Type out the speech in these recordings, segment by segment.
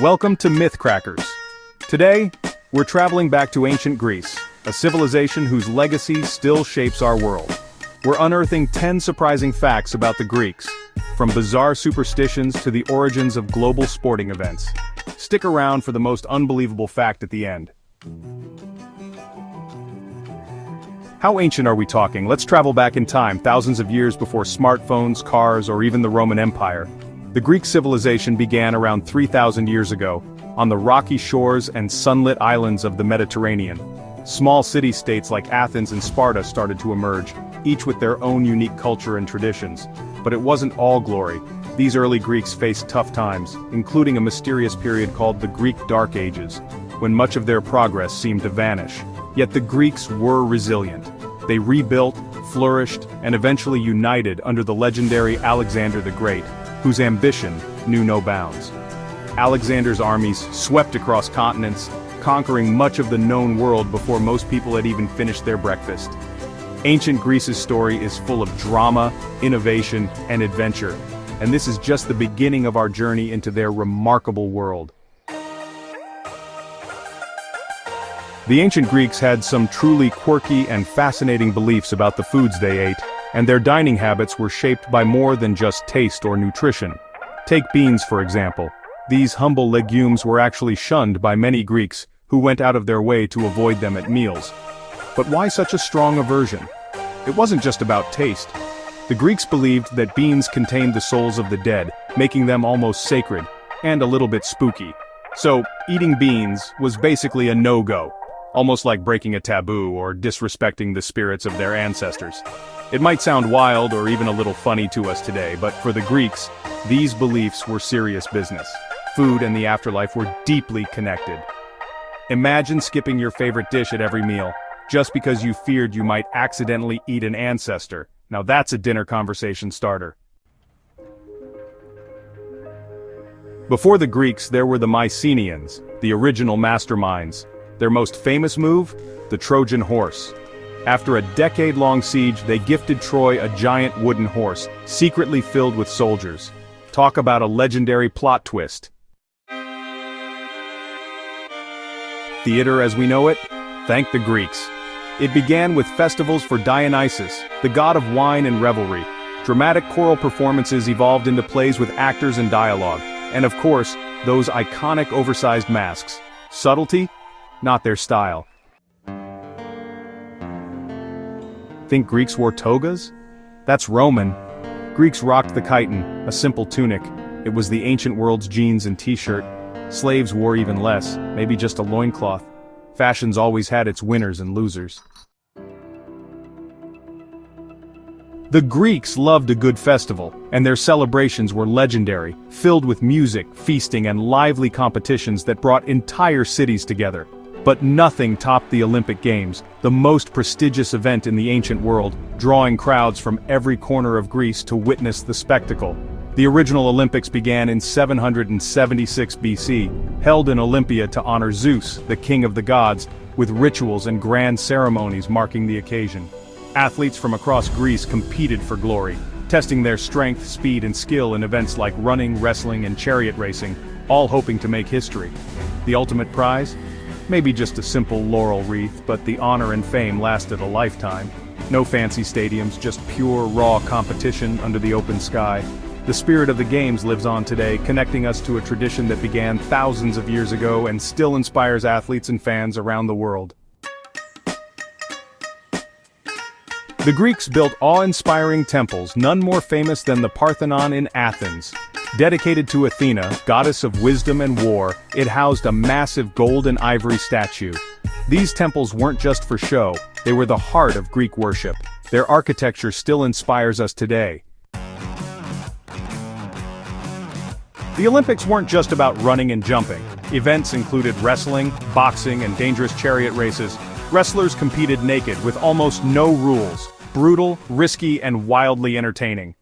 Welcome to Myth Crackers. Today, we're traveling back to ancient Greece, a civilization whose legacy still shapes our world. We're unearthing 10 surprising facts about the Greeks, from bizarre superstitions to the origins of global sporting events. Stick around for the most unbelievable fact at the end. How ancient are we talking? Let's travel back in time, thousands of years before smartphones, cars, or even the Roman Empire. The Greek civilization began around 3,000 years ago, on the rocky shores and sunlit islands of the Mediterranean. Small city-states like Athens and Sparta started to emerge, each with their own unique culture and traditions. But it wasn't all glory. These early Greeks faced tough times, including a mysterious period called the Greek Dark Ages, when much of their progress seemed to vanish. Yet the Greeks were resilient. They rebuilt, flourished, and eventually united under the legendary Alexander the Great, whose ambition knew no bounds. Alexander's armies swept across continents, conquering much of the known world before most people had even finished their breakfast. Ancient Greece's story is full of drama, innovation, and adventure, and this is just the beginning of our journey into their remarkable world. The ancient Greeks had some truly quirky and fascinating beliefs about the foods they ate, and their dining habits were shaped by more than just taste or nutrition. Take beans, for example. These humble legumes were actually shunned by many Greeks, who went out of their way to avoid them at meals. But why such a strong aversion? It wasn't just about taste. The Greeks believed that beans contained the souls of the dead, making them almost sacred, and a little bit spooky. So, eating beans was basically a no-go, almost like breaking a taboo or disrespecting the spirits of their ancestors. It might sound wild or even a little funny to us today, but for the Greeks, these beliefs were serious business. Food and the afterlife were deeply connected. Imagine skipping your favorite dish at every meal, just because you feared you might accidentally eat an ancestor. Now that's a dinner conversation starter. Before the Greeks, there were the Mycenaeans, the original masterminds. Their most famous move? The Trojan horse. After a decade-long siege, they gifted Troy a giant wooden horse, secretly filled with soldiers. Talk about a legendary plot twist. Theater as we know it? Thank the Greeks. It began with festivals for Dionysus, the god of wine and revelry. Dramatic choral performances evolved into plays with actors and dialogue. And of course, those iconic oversized masks. Subtlety? Not their style. Think Greeks wore togas? That's Roman. Greeks rocked the chiton, a simple tunic. It was the ancient world's jeans and t-shirt. Slaves wore even less, maybe just a loincloth. Fashion's always had its winners and losers. The Greeks loved a good festival, and their celebrations were legendary, filled with music, feasting, and lively competitions that brought entire cities together. But nothing topped the Olympic Games, the most prestigious event in the ancient world, drawing crowds from every corner of Greece to witness the spectacle. The original Olympics began in 776 BC, held in Olympia to honor Zeus, the king of the gods, with rituals and grand ceremonies marking the occasion. Athletes from across Greece competed for glory, testing their strength, speed, and skill in events like running, wrestling, and chariot racing, all hoping to make history. The ultimate prize? Maybe just a simple laurel wreath, but the honor and fame lasted a lifetime. No fancy stadiums, just pure, raw competition under the open sky. The spirit of the games lives on today, connecting us to a tradition that began thousands of years ago and still inspires athletes and fans around the world. The Greeks built awe-inspiring temples, none more famous than the Parthenon in Athens. Dedicated to Athena, goddess of wisdom and war, it housed a massive gold and ivory statue. These temples weren't just for show, they were the heart of Greek worship. Their architecture still inspires us today. The Olympics weren't just about running and jumping. Events included wrestling, boxing, and dangerous chariot races. Wrestlers competed naked with almost no rules. Brutal, risky, and wildly entertaining.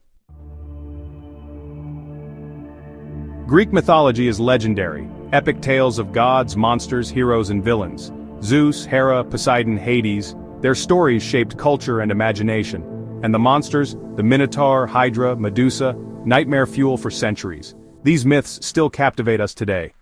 Greek mythology is legendary. Epic tales of gods, monsters, heroes, and villains. Zeus, Hera, Poseidon, Hades. Their stories shaped culture and imagination. And the monsters, the Minotaur, Hydra, Medusa, nightmare fuel for centuries. These myths still captivate us today.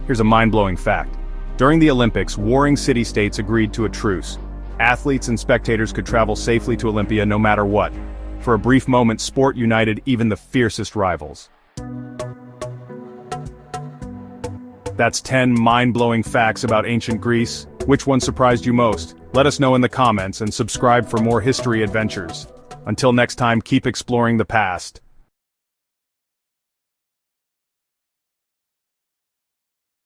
Here's a mind-blowing fact. During the Olympics, warring city-states agreed to a truce. Athletes and spectators could travel safely to Olympia no matter what. For a brief moment, sport united even the fiercest rivals. That's 10 mind-blowing facts about ancient Greece. Which one surprised you most? Let us know in the comments and subscribe for more history adventures. Until next time, keep exploring the past.